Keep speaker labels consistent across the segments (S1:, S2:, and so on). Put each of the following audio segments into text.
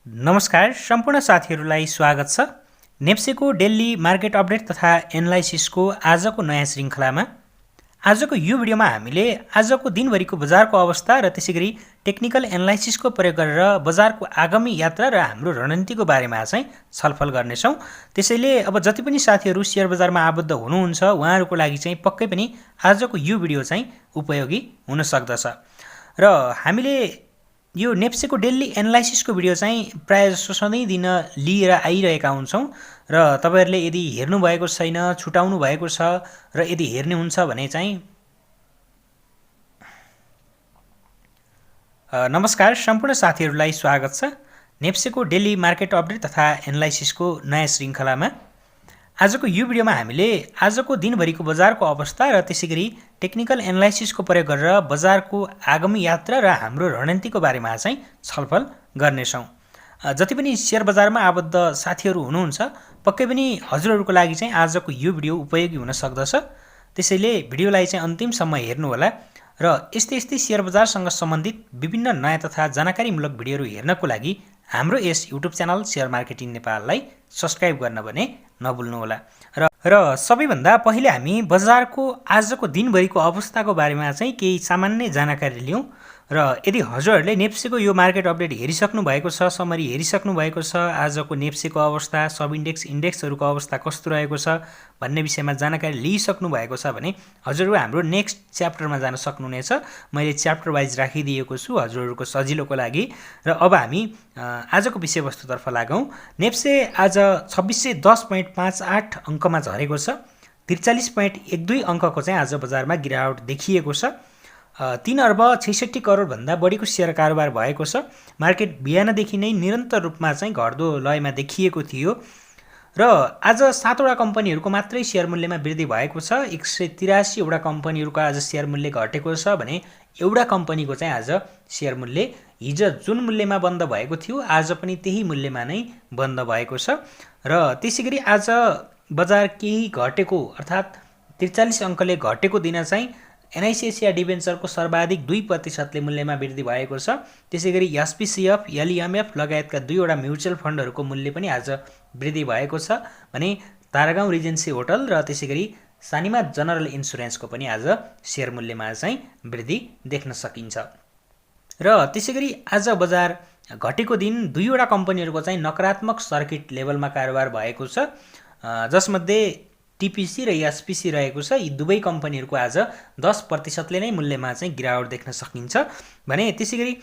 S1: नमस्कार सम्पूर्ण साथीहरूलाई स्वागत छ नेप्सेको डेली मार्केट अपडेट तथा एनालाइसिसको आजको नयाँ श्रृङ्खलामा। आजको यो भिडियोमा हामीले आजको दिनभरिको बजारको अवस्था र त्यसैगरी टेक्निकल एनालाइसिसको प्रयोग गरेर बजारको आगामी यात्रा र हाम्रो रणनीतिको बारेमा चाहिँ छलफल गर्नेछौँ। त्यसैले अब जति पनि साथीहरू शेयर बजारमा आबद्ध हुनुहुन्छ उहाँहरूको लागि चाहिँ पक्कै पनि आजको यो भिडियो चाहिँ उपयोगी हुन सक्दछ। र हामीले यो नेप्सेको डेली एनालाइसिसको भिडियो चाहिँ प्रायः जसो सधैँ दिन लिएर आइरहेका हुन्छौँ र तपाईहरुले यदि हेर्नु भएको छैन, छुटाउनु भएको छ र यदि हेर्ने हुन्छ भने चाहिँ नमस्कार सम्पूर्ण साथीहरूलाई स्वागत छ नेप्सेको डेली मार्केट अपडेट तथा एनालाइसिसको नयाँ श्रृङ्खलामा। आजको यो भिडियोमा हामीले आजको दिनभरिको बजारको अवस्था र त्यसैगरी टेक्निकल एनालाइसिसको प्रयोग गरेर बजारको आगामी यात्रा र हाम्रो रणनीतिको बारेमा चाहिँ छलफल गर्नेछौँ। जति पनि शेयर बजारमा आबद्ध साथीहरू हुनुहुन्छ पक्कै पनि हजुरहरूको लागि चाहिँ आजको यो भिडियो उपयोगी हुन सक्दछ। त्यसैले भिडियोलाई चाहिँ अन्तिमसम्म हेर्नुहोला र यस्तै यस्तै शेयर बजारसँग सम्बन्धित विभिन्न नयाँ तथा जानकारीमूलक भिडियोहरू हेर्नको लागि हाम्रो यस युट्युब च्यानल शेयर मार्केटिङ नेपाललाई सब्स्क्राइब गर्न भने नभुल्नुहोला। र सबैभन्दा पहिले हामी बजारको आजको दिनभरिको अवस्थाको बारेमा चाहिँ केही सामान्य जानकारी लियौँ। र यदि हजुरहरूले नेप्सेको यो मार्केट अपडेट हेरिसक्नु भएको छ, समरी हेरिसक्नु भएको छ, आजको नेप्सेको अवस्था, सब इन्डेक्सहरूको अवस्था कस्तो रहेको छ भन्ने विषयमा जानकारी लिइसक्नु भएको छ भने हजुरहरू हाम्रो नेक्स्ट च्याप्टरमा जान सक्नुहुनेछ। मैले च्याप्टर वाइज राखिदिएको छु हजुरहरूको सजिलोको लागि। र अब हामी आजको विषयवस्तुतर्फ लागौँ। नेप्से आज 2610.58 अङ्कमा झरेको छ। 43.12 अङ्कको चाहिँ आज बजारमा गिरावट देखिएको छ। 3 अर्ब 66 करोडभन्दा बढीको सेयर कारोबार भएको छ। मार्केट बिहानदेखि नै निरन्तर रूपमा चाहिँ घट्दो लयमा देखिएको थियो र आज 7वटा कम्पनीहरूको मात्रै सेयर मूल्यमा वृद्धि भएको छ। 183 वटा कम्पनीहरूको आज सेयर मूल्य घटेको छ भने एउटा कम्पनीको चाहिँ आज सेयर मूल्य हिजो जुन मूल्यमा बन्द भएको थियो आज पनि त्यही मूल्यमा नै बन्द भएको छ। र त्यसैगरी आज बजार केही घटेको अर्थात् 43 अङ्कले घटेको दिन चाहिँ एनआइसी एसिया डिबेन्चरको सर्वाधिक 2% मूल्यमा वृद्धि भएको छ। त्यसैगरी एसपीसीएफ, एलईएमएफ लगायतका 2वटा म्युचुअल फन्डहरूको मूल्य पनि आज वृद्धि भएको छ भने तारागाउँ रिजेन्सी होटल र त्यसैगरी सानिमा जनरल इन्सुरेन्सको पनि आज सेयर मूल्यमा चाहिँ वृद्धि देख्न सकिन्छ। र त्यसैगरी आज बजार घटेको दिन 2वटा कम्पनीहरूको चाहिँ नकारात्मक सर्किट लेभलमा कारोबार भएको छ जसमध्ये टिपिसी र एसपीसी रहेको छ। यी दुवै कम्पनीहरूको आज 10% नै मूल्यमा चाहिँ गिरावट देख्न सकिन्छ भने त्यसैगरी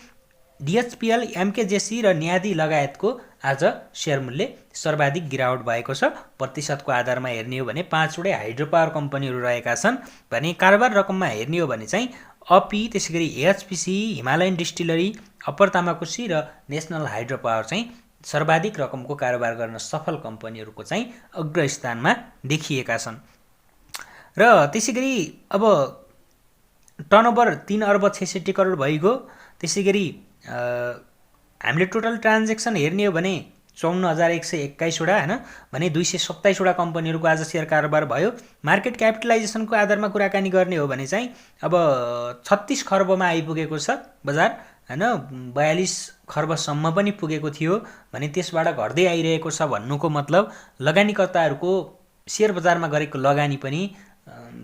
S1: डिएचपीएल, एमकेजेसी र न्यादी लगायतको आज सेयर मूल्य सर्वाधिक गिरावट भएको छ। प्रतिशतको आधारमा हेर्ने हो भने 5वटै हाइड्रो पावर कम्पनीहरू रहेका छन् भने कारोबार रकममा हेर्ने हो भने चाहिँ अपी, त्यसैगरी HPC, Himalayan distillery, upper Tamakoshi र नेसनल हाइड्रो पावर चाहिँ सर्वाधिक रकमको कारोबार गर्न सफल कम्पनीहरूको चाहिँ अग्रस्थानमा देखिएका छन्। र त्यसैगरी अब टर्नओभर 3 अर्ब 66 करोड भइगयो। त्यसैगरी हामीले टोटल ट्रान्जेक्सन हेर्ने हो भने 54121 वटा हैन भने 227 वटा कम्पनीहरूको आज सेयर कारोबार भयो। मार्केट क्यापिटलाइजेसनको आधारमा कुराकानी गर्ने हो भने चाहिँ अब 36 खर्बमा आइपुगेको छ बजार हैन। 42 खर्बसम्म पनि पुगेको थियो भने त्यसबाट घट्दै आइरहेको छ भन्नुको मतलब लगानीकर्ताहरूको सेयर बजारमा गरेको लगानी पनि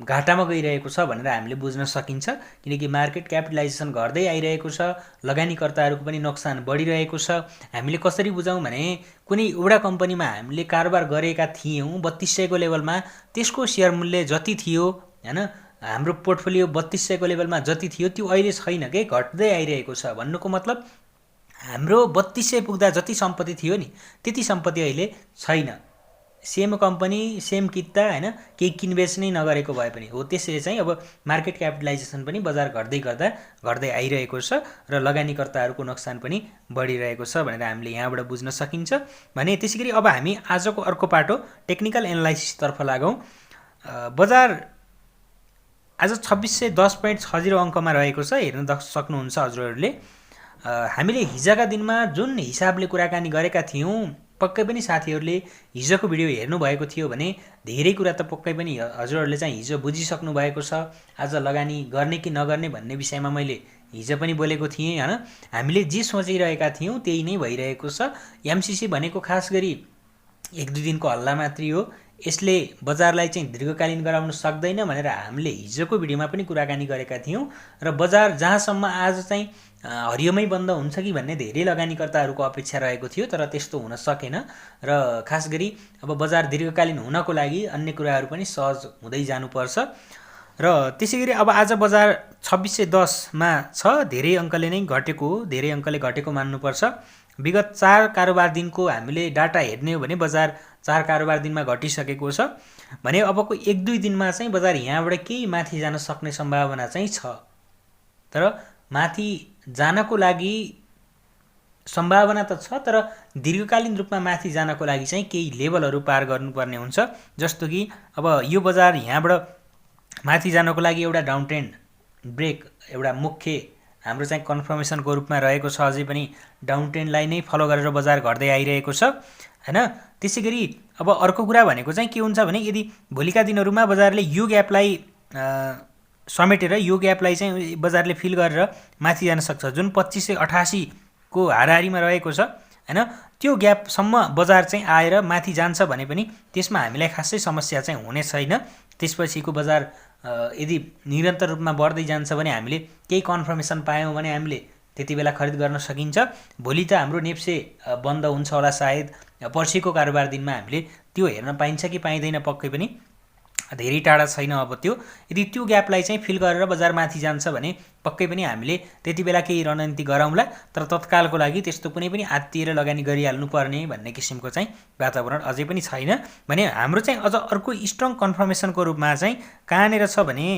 S1: घाटामा गइरहेको छ भनेर हामीले बुझ्न सकिन्छ। किनकि मार्केट क्यापिटलाइजेसन घट्दै आइरहेको छ, लगानीकर्ताहरूको पनि नोक्सान बढिरहेको छ। हामीले कसरी बुझौँ भने कुनै एउटा कम्पनीमा हामीले कारोबार गरेका थियौँ 3200 को लेभलमा, त्यसको सेयर मूल्य जति थियो हैन हाम्रो पोर्टफोलियो 3200 को लेभलमा जति थियो त्यो अहिले छैन के, घट्दै आइरहेको छ भन्नुको मतलब हाम्रो 3200 पुग्दा जति सम्पत्ति थियो नि त्यति सम्पत्ति अहिले छैन। सेम कम्पनी सेम किता हैन केही किनबेच नै नगरेको भए पनि हो। त्यसैले चाहिँ अब मार्केट क्यापिटलाइजेसन पनि बजार घट्दै गर्दा घट्दै आइरहेको छ र लगानीकर्ताहरूको नोक्सान पनि बढिरहेको छ भनेर हामीले यहाँबाट बुझ्न सकिन्छ भने त्यसैगरी अब हामी आजको अर्को पाटो टेक्निकल एनालाइसिसतर्फ लागौँ। बजार आज 2610.60 अङ्कमा रहेको छ, हेर्न सक्नुहुन्छ हजुरहरूले। हामीले हिजोका दिनमा जुन हिसाबले कुराकानी गरेका थियौँ पक्कै पनि साथीहरूले हिजोको भिडियो हेर्नुभएको थियो भने धेरै कुरा त पक्कै पनि हजुरहरूले चाहिँ हिजो बुझिसक्नु भएको छ। आज लगानी गर्ने कि नगर्ने भन्ने विषयमा मैले हिजो पनि बोलेको थिएँ हैन। हामीले जे सोचिरहेका थियौँ त्यही नै भइरहेको छ। एमसिसी भनेको खास गरी 1-2 दिनको हल्ला मात्रै हो। यसले बजारलाई चाहिँ दीर्घकालीन गराउन सक्दैन भनेर हामीले हिजोको भिडियोमा पनि कुराकानी गरेका थियौँ र बजार जहाँसम्म आज चाहिँ हरियोमै बन्द हुन्छ कि भन्ने धेरै लगानीकर्ताहरूको अपेक्षा रहेको थियो, तर त्यस्तो हुन सकेन र खास गरी अब बजार दीर्घकालीन हुनको लागि अन्य कुराहरू पनि सहज हुँदै जानुपर्छ र त्यसैगरी अब आज बजार 2610 मा छ। धेरै अङ्कले नै घटेको हो, धेरै अङ्कले घटेको मान्नुपर्छ। विगत 4 कारोबार दिनको हामीले डाटा हेर्ने हो भने बजार 4 कारोबार दिनमा घटिसकेको छ भने अबको 1-2 दिनमा चाहिँ बजार यहाँबाट केही माथि जान सक्ने सम्भावना चाहिँ छ। तर माथि जानको लागि सम्भावना त छ, तर दीर्घकालीन रूपमा माथि जानको लागि चाहिँ केही लेभलहरू पार गर्नुपर्ने हुन्छ। जस्तो कि अब यो बजार यहाँबाट माथि जानको लागि एउटा डाउन ट्रेन्ड ब्रेक एउटा मुख्य हाम्रो चाहिँ कन्फर्मेसनको रूपमा रहेको छ। अझै पनि डाउन ट्रेन्डलाई नै फलो गरेर बजार घट्दै आइरहेको छ हैन। त्यसैगरी अब अर्को कुरा भनेको चाहिँ के हुन्छ भने यदि भोलिका दिनहरूमा बजारले यो ग्यापलाई समेटेर यो ग्यापलाई चाहिँ बजारले फिल गरेर माथि जान सक्छ, जुन 2588 को हाराहारीमा रहेको छ हैन। त्यो ग्यापसम्म बजार चाहिँ आएर माथि जान्छ भने पनि त्यसमा हामीलाई खासै समस्या चाहिँ हुने छैन। त्यसपछिको बजार यदि निरन्तर रूपमा बढ्दै जान्छ भने हामीले केही कन्फर्मेसन पायौँ भने हामीले त्यति बेला खरिद गर्न सकिन्छ। भोलि त हाम्रो नेप्से बन्द हुन्छ होला सायद, पर्सिको कारोबार दिनमा हामीले त्यो हेर्न पाइन्छ कि पाइँदैन पक्कै पनि धेरै टाढा छैन। अब त्यो यदि त्यो ग्यापलाई चाहिँ फिल गरेर बजार माथि जान्छ भने पक्कै पनि हामीले त्यति बेला केही रणनीति गराउँला, तर तत्कालको लागि त्यस्तो कुनै पनि आत्तिएर लगानी गरिहाल्नु पर्ने भन्ने किसिमको चाहिँ वातावरण अझै पनि छैन। भने हाम्रो चाहिँ अझ अर्को स्ट्रङ कन्फर्मेसनको रूपमा चाहिँ कहाँनिर छ भने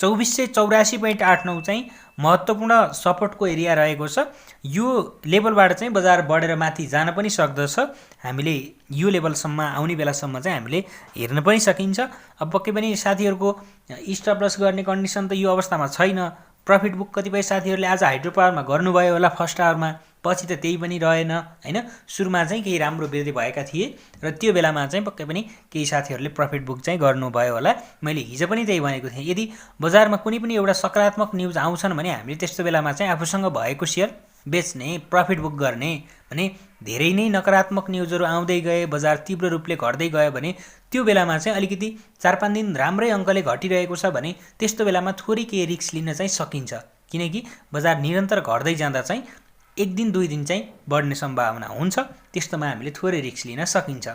S1: 2484.89 चाहिँ महत्त्वपूर्ण सपोर्टको एरिया रहेको छ। यो लेभलबाट चाहिँ बजार बढेर माथि जान पनि सक्दछ। हामीले यो लेभलसम्म आउने बेलासम्म चाहिँ हामीले हेर्न पनि सकिन्छ। अब पक्कै पनि साथीहरूको स्टप लस गर्ने कन्डिसन त यो अवस्थामा छैन। प्रफिट बुक कतिपय साथीहरूले आज हाइड्रो पावरमा गर्नुभयो होला फर्स्ट आवरमा, पछि त त्यही पनि रहेन हैन। सुरुमा चाहिँ केही राम्रो वृद्धि भएका थिए र त्यो बेलामा चाहिँ पक्कै पनि केही साथीहरूले प्रफिट बुक चाहिँ गर्नुभयो होला। मैले हिजो पनि त्यही भनेको थिएँ, यदि बजारमा कुनै पनि एउटा सकारात्मक न्युज आउँछन् भने हामीले त्यस्तो बेलामा चाहिँ आफूसँग भएको सेयर बेच्ने, प्रफिट बुक गर्ने। भने धेरै नै नकारात्मक न्युजहरू आउँदै गए, बजार तीव्र रूपले घट्दै गयो भने त्यो बेलामा चाहिँ अलिकति 4-5 दिन राम्रै अङ्कले घटिरहेको छ भने त्यस्तो बेलामा थोरै केही रिस्क लिन चाहिँ सकिन्छ, किनकि बजार निरन्तर घट्दै जाँदा चाहिँ 1 दिन 2 दिन चाहिँ बढ्ने सम्भावना हुन्छ। त्यस्तोमा हामीले थोरै रिस्क लिन सकिन्छ।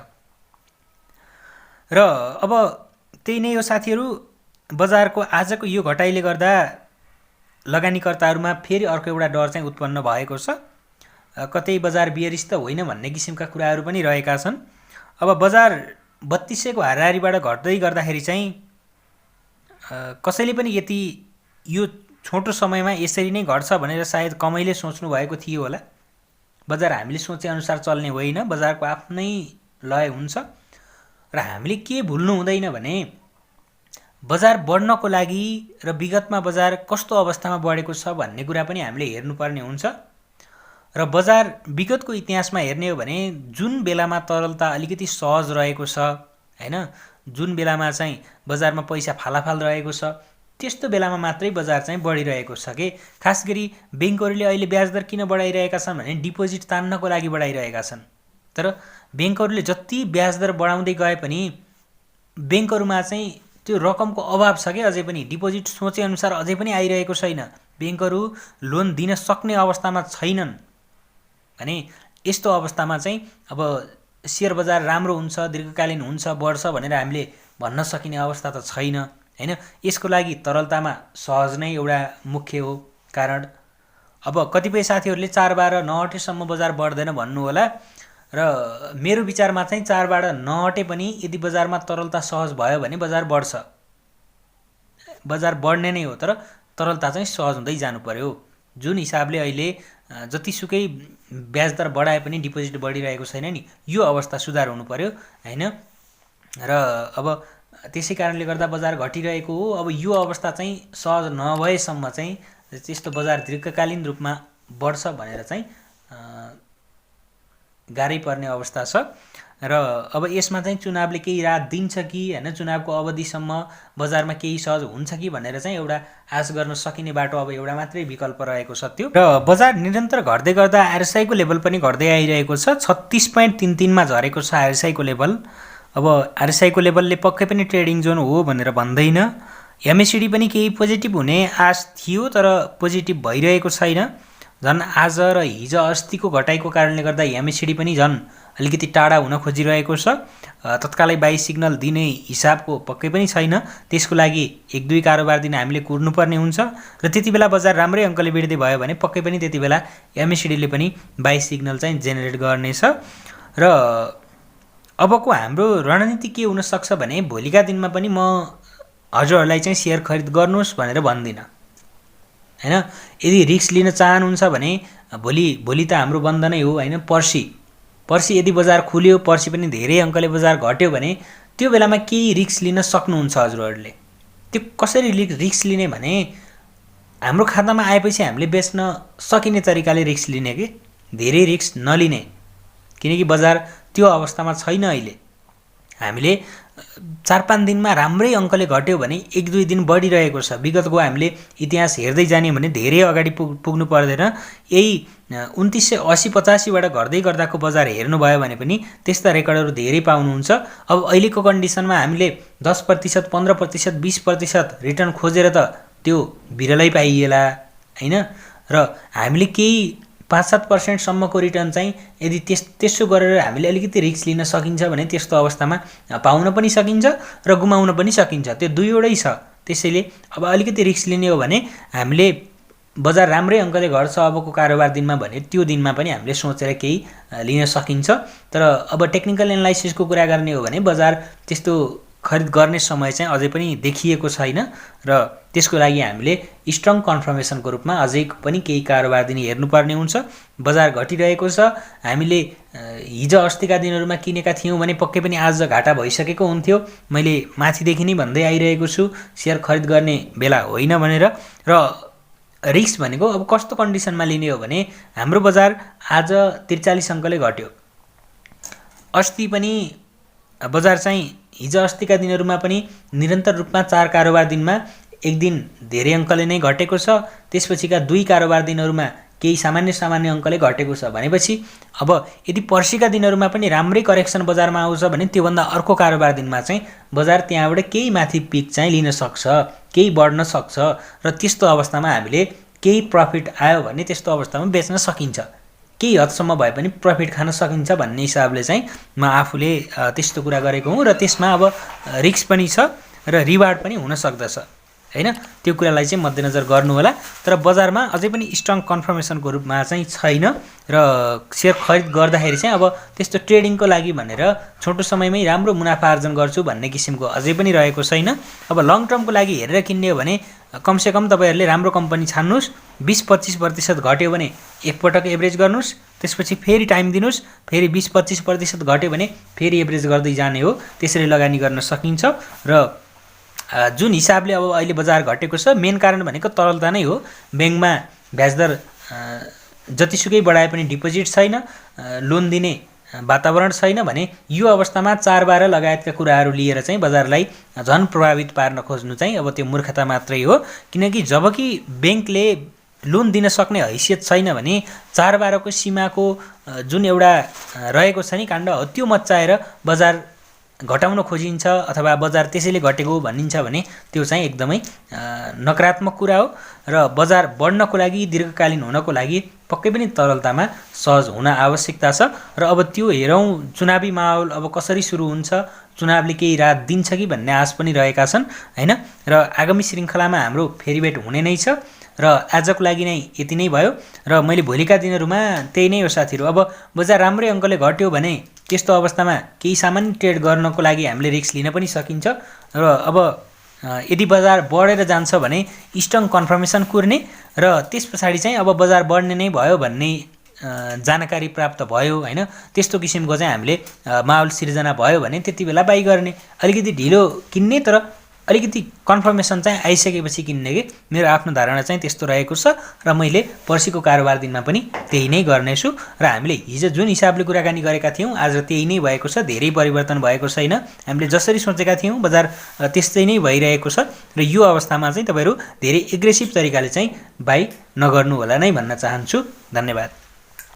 S1: र अब त्यही नै हो साथीहरू, बजारको आजको यो घटाइले गर्दा लगानीकर्ताहरूमा फेरि अर्को एउटा डर चाहिँ उत्पन्न भएको छ। कतै बजार बियरिस त होइन भन्ने किसिमका कुराहरू पनि रहेका छन्। अब बजार 3200 को हाराहारीबाट घट्दै गर्दाखेरि चाहिँ कसैले पनि यति यो छोटो समयमा यसरी नै घट्छ भनेर सायद कमैले सोच्नु भएको थियो होला। बजार हामीले सोचे अनुसार चल्ने होइन, बजारको आफ्नै लय हुन्छ र हामीले के भुल्नु हुँदैन भने बजार बढ्नको लागि र विगतमा बजार कस्तो अवस्थामा बढेको छ भन्ने कुरा पनि हामीले हेर्नुपर्ने हुन्छ। र बजार विगतको इतिहासमा हेर्ने हो भने जुन बेलामा तरलता अलिकति सहज रहेको छ हैन, जुन बेलामा चाहिँ बजारमा पैसा फालाफाल रहेको छ त्यस्तो बेलामा मात्रै बजार चाहिँ बढिरहेको छ के। खास गरी ब्याङ्कहरूले अहिले ब्याज दर किन बढाइरहेका छन् भने डिपोजिट तान्नको लागि बढाइरहेका छन्। तर ब्याङ्कहरूले जति ब्याज दर बढाउँदै गए पनि ब्याङ्कहरूमा चाहिँ त्यो रकमको अभाव छ के, अझै पनि डिपोजिट सोचे अनुसार अझै पनि आइरहेको छैन। ब्याङ्कहरू लोन दिन सक्ने अवस्थामा छैनन् भने यस्तो अवस्थामा चाहिँ अब शेयर बजार राम्रो हुन्छ, दीर्घकालीन हुन्छ, बढ्छ भनेर हामीले भन्न सकिने अवस्था त छैन हैन। यसको लागि तरलतामा सहज नै एउटा मुख्य हो कारण। अब कतिपय साथीहरूले 4-12 नअटेसम्म बजार बढ्दैन भन्नु होला र मेरो विचारमा चाहिँ 4-12 नअटे पनि यदि बजारमा तरलता सहज भयो भने बजार बढ्छ। बजार बढ्ने नै हो, तर तरलता चाहिँ सहज हुँदै जानु पर्यो। जुन हिसाबले अहिले जतिसुकै ब्याज दर बढाए पनि डिपोजिट बढिरहेको छैन नि, यो अवस्था सुधार हुनु पर्यो हैन। र अब त्यसै कारणले गर्दा बजार घटिरहेको हो। अब यो अवस्था चाहिँ सहज नभएसम्म चाहिँ त्यस्तो बजार दीर्घकालीन रूपमा बढ्छ भनेर चाहिँ गाह्रै पर्ने अवस्था छ। र अब यसमा चाहिँ चुनावले केही राहत दिन्छ कि हैन, चुनावको अवधिसम्म बजारमा केही सहज हुन्छ कि भनेर चाहिँ एउटा आश गर्न सकिने बाटो अब एउटा मात्रै विकल्प रहेको छ त्यो। र बजार निरन्तर घट्दै गर्दा आरएसआईको लेभल पनि घट्दै आइरहेको छ। 36.33 मा झरेको छ आरएसआईको लेभल। अब आरएसआईको लेभलले पक्कै पनि ट्रेडिङ जोन हो भनेर भन्दैन। एमएसिडी पनि केही पोजिटिभ हुने आश थियो तर पोजिटिभ भइरहेको छैन। झन् आज र हिजो अस्तिको घटाइको कारणले गर्दा एमएसिडी पनि झन् अलिकति टाढा हुन खोजिरहेको छ। तत्कालै बाई सिग्नल दिने हिसाबको पक्कै पनि छैन। त्यसको लागि 1-2 कारोबार दिन हामीले कुर्नुपर्ने हुन्छ र त्यति बेला बजार राम्रै अङ्कले बढ्दै भयो भने पक्कै पनि त्यति बेला एमएसिडीले पनि बाई सिग्नल चाहिँ जेनेरेट गर्नेछ। र अबको हाम्रो रणनीति के हुनसक्छ भने भोलिका दिनमा पनि म हजुरहरूलाई चाहिँ सेयर खरिद गर्नुहोस् भनेर भन्दिनँ हैन। यदि रिस्क लिन चाहनुहुन्छ भने भोलि त हाम्रो बन्द नै हो हैन। पर्सि यदि बजार खुल्यो, पर्सि पनि धेरै अङ्कले बजार घट्यो भने त्यो बेलामा केही रिस्क लिन सक्नुहुन्छ हजुरहरूले। त्यो कसरी रिस्क लिने भने हाम्रो खातामा आएपछि हामीले बेच्न सकिने तरिकाले रिस्क लिने के, धेरै रिस्क नलिने, किनकि बजार त्यो अवस्थामा छैन अहिले। हामीले 4-5 दिनमा राम्रै अङ्कले घट्यो भने 1-2 दिन बढिरहेको छ। विगतको हामीले इतिहास हेर्दै जाने भने धेरै अगाडि पुग्नु पर्दैन। यही 2980-85 बाट घट्दै गर्दाको बजार हेर्नुभयो भने पनि त्यस्ता रेकर्डहरू धेरै पाउनुहुन्छ। अब अहिलेको कन्डिसनमा हामीले 10%, 15%, 20% रिटर्न खोजेर त त्यो बिरलै पाइएला हैन। र हामीले केही 5-7% सम्मको रिटर्न चाहिँ यदि त्यसो गरेर हामीले अलिकति रिस्क लिन सकिन्छ भने त्यस्तो अवस्थामा पाउन पनि सकिन्छ र गुमाउन पनि सकिन्छ। त्यो दुईवटै छ। त्यसैले अब अलिकति रिस्क लिने हो भने हामीले बजार राम्रै अङ्कले घट्छ अबको कारोबार दिनमा भने त्यो दिनमा पनि हामीले सोचेर केही लिन सकिन्छ। तर अब टेक्निकल एनालाइसिसको कुरा गर्ने हो भने बजार त्यस्तो खरिद गर्ने समय चाहिँ अझै पनि देखिएको छैन र त्यसको लागि हामीले स्ट्रङ कन्फर्मेसनको रूपमा अझै पनि केही कारोबार दिन हेर्नुपर्ने हुन्छ। बजार घटिरहेको छ। हामीले हिजो अस्तिका दिनहरूमा किनेका थियौँ भने पक्कै पनि आज घाटा भइसकेको हुन्थ्यो। मैले माथिदेखि नै भन्दै आइरहेको छु सेयर खरिद गर्ने बेला होइन भनेर। र रिस्क भनेको अब कस्तो कन्डिसनमा लिने हो भने हाम्रो बजार आज 43 अङ्कले घट्यो। अस्ति पनि बजार चाहिँ हिजो अस्तिका दिनहरूमा पनि निरन्तर रूपमा 4 कारोबार दिनमा एक दिन धेरै अङ्कले नै घटेको छ। त्यसपछिका 2 कारोबार दिनहरूमा केही सामान्य अङ्कले घटेको छ भनेपछि अब यदि पर्सिका दिनहरूमा पनि राम्रै करेक्सन बजारमा आउँछ भने त्योभन्दा अर्को कारोबार दिनमा चाहिँ बजार त्यहाँबाट केही माथि पिक चाहिँ लिन सक्छ, केही बढ्न सक्छ र त्यस्तो अवस्थामा हामीले केही प्रफिट आयो भने त्यस्तो अवस्थामा बेच्न सकिन्छ। केही हदसम्म भए पनि प्रफिट खान सकिन्छ भन्ने हिसाबले चाहिँ म आफूले त्यस्तो कुरा गरेको हुँ र त्यसमा अब रिस्क पनि छ र रिवार्ड पनि हुन सक्दछ हैन। त्यो कुरालाई चाहिँ मध्यनजर गर्नु होला। तर बजारमा अझै पनि स्ट्रङ कन्फर्मेसनको रूपमा चाहिँ छैन र सेयर खरिद गर्दाखेरि चाहिँ अब त्यस्तो ट्रेडिङको लागि भनेर छोटो समयमै राम्रो मुनाफा आर्जन गर्छु भन्ने किसिमको अझै पनि रहेको छैन। अब लङ टर्मको लागि हेरेर किन्ने हो भने कमसेकम तपाईहरुले राम्रो कम्पनी छान्नुस्। 20-25% घट्यो भने एकपटक एभरेज गर्नुस्, त्यसपछि फेरि टाइम दिनुस्, फेरि 20-25% घट्यो भने फेरि एभरेज गर्दै जाने हो। त्यसरी लगानी गर्न सकिन्छ र जुन हिसाबले अब अहिले बजार घटेको छ मेन कारण भनेको तरलता नै हो। बैंकमा ब्याजदर जतिसुकै बढाए पनि डिपोजिट छैन, लोन दिने वातावरण छैन भने यो अवस्थामा 4-12 लगायतका कुराहरू लिएर चाहिँ बजारलाई झन प्रभावित पार्न खोज्नु चाहिँ अब त्यो मूर्खता मात्रै हो। किनकि जबकि बैंकले लोन दिन सक्ने हैसियत छैन भने 4-12 को सीमाको जुन एउटा रहेको छ नि काण्ड हो त्यो मच्चाएर बजार घटाउन खोजिन्छ अथवा बजार त्यसैले घटेको भनिन्छ भने त्यो चाहिँ एकदमै नकारात्मक कुरा हो। र बजार बढ्नको लागि दीर्घकालीन हुनको लागि पक्कै पनि तरलतामा सहज हुन आवश्यकता छ। र अब त्यो हेरौँ चुनावी माहौल अब कसरी सुरु हुन्छ, चुनावले केही राहत दिन्छ कि भन्ने आश पनि रहेका छन् हैन। र आगामी श्रृङ्खलामा हाम्रो फेरि भेट हुने नै छ। र आजको लागि नै यति नै भयो र मैले भोलिका दिनहरूमा त्यही नै हो साथीहरू। अब बजार राम्रै अङ्कले घट्यो भने त्यस्तो अवस्थामा केही सामान्य ट्रेड गर्नको लागि हामीले रिस्क लिन पनि सकिन्छ। र अब यदि बजार बढेर जान्छ भने स्ट्रङ कन्फर्मेसन कुर्ने र त्यस पछाडि चाहिँ अब बजार बढ्ने नै भयो भन्ने जानकारी प्राप्त भयो हैन। त्यस्तो किसिमको चाहिँ हामीले माहौल सिर्जना भयो भने त्यति बेला बाइ गर्ने। अलिकति ढिलो किन्ने तर अलिकति कन्फर्मेसन चाहिँ आइसकेपछि किन्ने कि मेरो आफ्नो धारणा चाहिँ त्यस्तो रहेको छ र मैले पर्सिको कारोबार दिनमा पनि त्यही नै गर्नेछु र हामीले हिजो जुन हिसाबले कुराकानी गरेका थियौँ आज त्यही नै भएको छ, धेरै परिवर्तन भएको छैन। हामीले जसरी सोचेका थियौँ बजार त्यस्तै नै भइरहेको छ र यो अवस्थामा चाहिँ तपाईहरु धेरै एग्रेसिभ तरिकाले चाहिँ बाइ नगर्नु होला नै भन्न चाहन्छु। धन्यवाद।